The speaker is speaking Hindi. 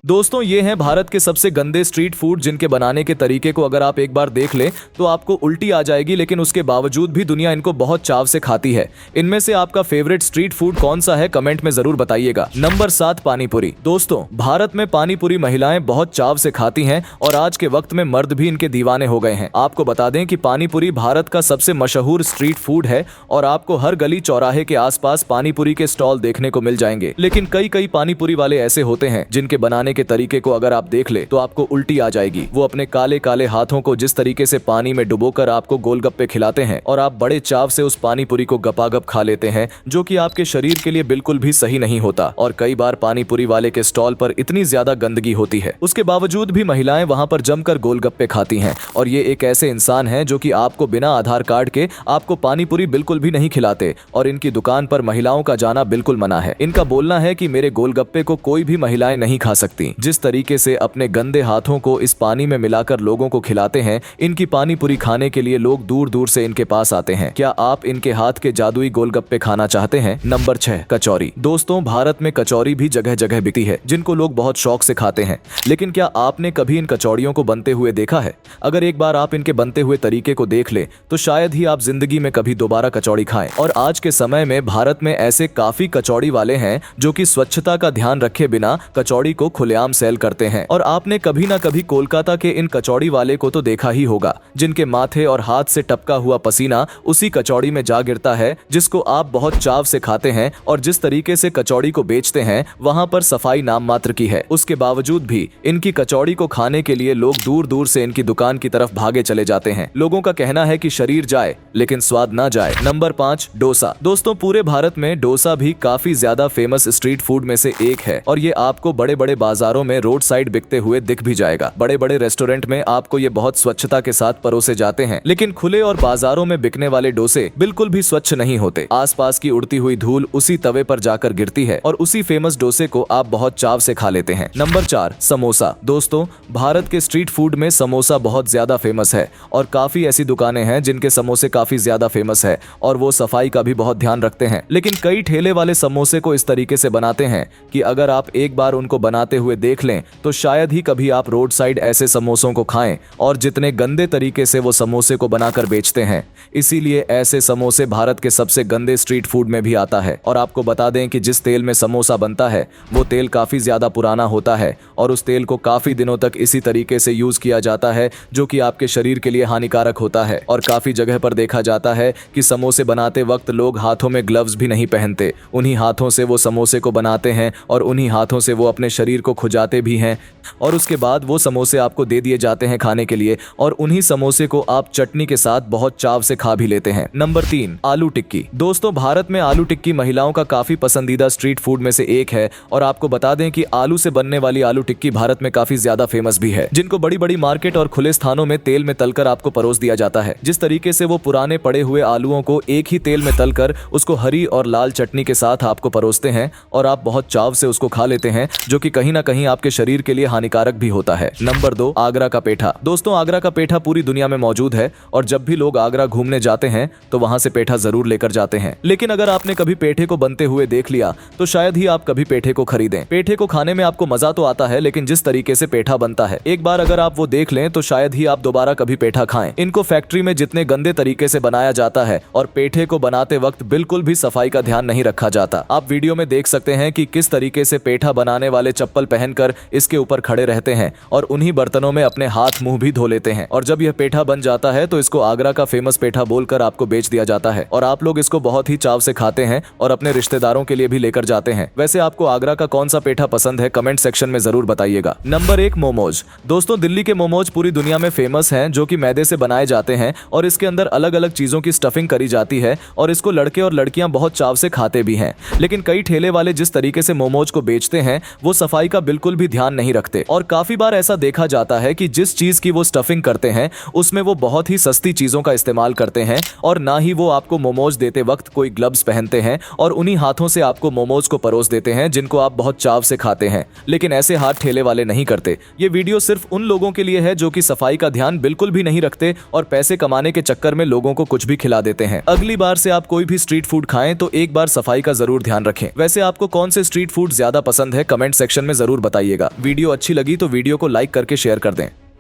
दोस्तों ये हैं भारत के सबसे गंदे स्ट्रीट फूड जिनके बनाने के तरीके को अगर आप एक बार देख लें तो आपको उल्टी आ जाएगी, लेकिन उसके बावजूद भी दुनिया इनको बहुत चाव से खाती है। इनमें से आपका फेवरेट स्ट्रीट फूड कौन सा है, कमेंट में जरूर बताइएगा। नंबर 7 पानीपुरी। दोस्तों भारत में पानीपुरी महिलाएं बहुत चाव से खाती हैं और आज के वक्त में मर्द भी इनके दीवाने हो गए हैं। आपको बता दें कि पानीपुरी भारत का सबसे मशहूर स्ट्रीट फूड है और आपको हर गली चौराहे के आसपास पानीपुरी के स्टॉल देखने को मिल जाएंगे। लेकिन कई पानीपुरी वाले ऐसे होते हैं जिनके बनाने के तरीके को अगर आप देख ले तो आपको उल्टी आ जाएगी। वो अपने काले काले हाथों को जिस तरीके से पानी में डुबोकर आपको गोलगप्पे खिलाते हैं और आप बड़े चाव से उस पानीपुरी को गपागप खा लेते हैं, जो कि आपके शरीर के लिए बिल्कुल भी सही नहीं होता। और कई बार पानीपुरी वाले के स्टॉल पर इतनी ज्यादा गंदगी होती है, उसके बावजूद भी महिलाएं वहां पर जमकर गोलगप्पे खाती हैं। और ये एक ऐसे इंसान हैं जो कि आपको बिना आधार कार्ड के आपको पानीपुरी बिल्कुल भी नहीं खिलाते और इनकी दुकान पर महिलाओं का जाना बिल्कुल मना है। इनका बोलना है कि मेरे गोलगप्पे को कोई भी महिलाएं नहीं खा सकती। जिस तरीके से अपने गंदे हाथों को इस पानी में मिलाकर लोगों को खिलाते हैं, इनकी पानीपुरी खाने के लिए लोग दूर दूर से इनके पास आते हैं। क्या आप इनके हाथ के जादुई गोलगप्पे खाना चाहते हैं? नंबर 6 कचौरी। दोस्तों भारत में कचौरी भी जगह जगह बिकती है जिनको लोग बहुत शौक से खाते हैं, लेकिन क्या आपने कभी इन कचौड़ियों को बनते हुए देखा है? अगर एक बार आप इनके बनते हुए तरीके को देख ले तो शायद ही आप जिंदगी में कभी दोबारा कचौड़ी खाएं। और आज के समय में भारत में ऐसे काफी कचौड़ी वाले हैं जो कि स्वच्छता का ध्यान रखे बिना कचौड़ी को खुलेआम सेल करते हैं। और आपने कभी ना कभी कोलकाता के इन कचौड़ी वाले को तो देखा ही होगा, जिनके माथे और हाथ से टपका हुआ पसीना उसी कचौड़ी में जा गिरता है जिसको आप बहुत चाव से खाते हैं। और जिस तरीके से कचौड़ी को बेचते हैं वहां पर सफाई नाम मात्र की है, उसके बावजूद भी इनकी कचौड़ी को खाने के लिए लोग दूर दूर से इनकी दुकान की तरफ भागे चले जाते हैं। लोगों का कहना है कि शरीर जाए लेकिन स्वाद ना जाए। नंबर 5 डोसा। दोस्तों पूरे भारत में डोसा भी काफी ज्यादा फेमस स्ट्रीट फूड में से एक है और ये आपको बड़े बड़े बाजारों में रोड साइड बिकते हुए दिख भी जाएगा। बड़े बड़े रेस्टोरेंट में आपको ये बहुत स्वच्छता के साथ परोसे जाते हैं, लेकिन खुले और बाजारों में बिकने वाले डोसे बिल्कुल भी स्वच्छ नहीं होते। आसपास की उड़ती हुई धूल उसी तवे पर जाकर गिरती है और उसी फेमस डोसे को आप बहुत चाव से खा लेते हैं। नंबर 4 समोसा। दोस्तों भारत के स्ट्रीट फूड में समोसा बहुत ज्यादा फेमस है और काफी ऐसी दुकानें हैं जिनके समोसे काफी ज्यादा फेमस है और वो सफाई का भी बहुत ध्यान रखते हैं। लेकिन कई ठेले वाले समोसे को इस तरीके से बनाते हैं कि अगर आप एक बार उनको बनाते हुए देख लें तो शायद ही कभी आप रोड साइड ऐसे समोसों को खाएं। और जितने गंदे तरीके से वो समोसे को बनाकर बेचते हैं, इसीलिए ऐसे समोसे भारत के सबसे गंदे स्ट्रीट फूड में भी आता है। और आपको बता दें कि जिस तेल में समोसा बनता है वो तेल काफी ज्यादा पुराना होता है और उस तेल को काफी दिनों तक इसी तरीके से यूज किया जाता है, जो कि आपके शरीर के लिए हानिकारक होता है। और काफी जगह पर देखा जाता है कि समोसे बनाते वक्त लोग हाथों में ग्लव्स भी नहीं पहनते, उन्हीं हाथों से वो समोसे को बनाते हैं और उन्हीं हाथों से वो अपने शरीर को खुजाते भी हैं और उसके बाद वो समोसे आपको दे दिए जाते हैं खाने के लिए और उन्हीं समोसे को आप चटनी के साथ बहुत चाव से खा भी लेते हैं। नंबर 3 आलू टिक्की। दोस्तों भारत में आलू टिक्की महिलाओं का काफी पसंदीदा स्ट्रीट फूड में से एक है और आपको बता दें कि आलू से बनने वाली आलू टिक्की भारत में काफी ज्यादा फेमस भी है, जिनको बड़ी बड़ी मार्केट और खुले स्थानों में तेल में तलकर आपको परोस दिया जाता है। जिस तरीके से वो पुराने पड़े हुए आलूओं को एक ही तेल में तलकर उसको हरी और लाल चटनी के साथ आपको परोसते हैं और आप बहुत चाव से उसको खा लेते हैं, जो कि कहीं ना कहीं आपके शरीर के लिए हानिकारक भी होता है। नंबर 2 आगरा का पेठा। दोस्तों आगरा का पेठा पूरी दुनिया में मौजूद है और जब भी लोग आगरा घूमने जाते हैं तो वहां से पेठा जरूर लेकर जाते हैं। लेकिन अगर आपने कभी पेठे को बनते हुए देख लिया तो शायद ही आप कभी पेठे को खरीदें। पेठे को खाने में आपको मजा तो आता है, लेकिन जिस तरीके से पेठा बनता है एक बार अगर आप वो देख लें तो शायद ही आप दोबारा कभी पेठा खाएं। इनको फैक्ट्री में जितने गंदे तरीके से बनाया जाता है और पेठे को बनाते वक्त बिल्कुल भी सफाई का ध्यान नहीं रखा जाता। आप वीडियो में देख सकते हैं कि किस तरीके से पेठा बनाने वाले चप्पल पहनकर इसके ऊपर खड़े रहते हैं और उन्हीं बर्तनों में अपने हाथ मुंह भी धो लेते हैं। और जब यह पेठा बन जाता है तो इसको आगरा का फेमस पेठा बोलकर आपको बेच दिया जाता है और आप लोग इसको बहुत ही चाव से खाते हैं और अपने रिश्तेदारों के लिए भी लेकर जाते हैं। वैसे आपको आगरा का कौन सा पेठा पसंद है, कमेंट सेक्शन में जरूर बताइएगा। नंबर 1 मोमोज। दोस्तों दिल्ली के मोमोज पूरी दुनिया में फेमस हैं, जो कि मैदे से बनाए जाते हैं और इसके अंदर अलग अलग चीजों की स्टफिंग करी जाती है और इसको लड़के और लड़कियां बहुत चाव से खाते भी हैं। लेकिन कई ठेले वाले जिस तरीके से मोमोज को बेचते हैं वो सफाई का बिल्कुल भी ध्यान नहीं रखते और काफी बार ऐसा देखा जाता है कि जिस चीज की वो स्टफिंग करते हैं उसमें वो बहुत ही सस्ती चीजों का इस्तेमाल करते हैं और ना ही वो आपको मोमोज देते वक्त कोई ग्लव्स पहनते हैं और उन्हीं हाथों से आपको मोमोज को परोस देते हैं जिनको आप बहुत चाव से खाते हैं। लेकिन ऐसे हाथ ठेले वाले नहीं करते। ये वीडियो सिर्फ उन लोगों के लिए है जो कि सफाई का ध्यान बिल्कुल भी नहीं रखते और पैसे कमाने के चक्कर में लोगों को कुछ भी खिला देते हैं। अगली बार से आप कोई भी स्ट्रीट फूड खाएं तो एक बार सफाई का जरूर ध्यान रखें। वैसे आपको कौन से स्ट्रीट फूड ज्यादा पसंद है, कमेंट सेक्शन में जरूर जरूर बताइएगा। वीडियो अच्छी लगी तो वीडियो को लाइक करके शेयर कर दें।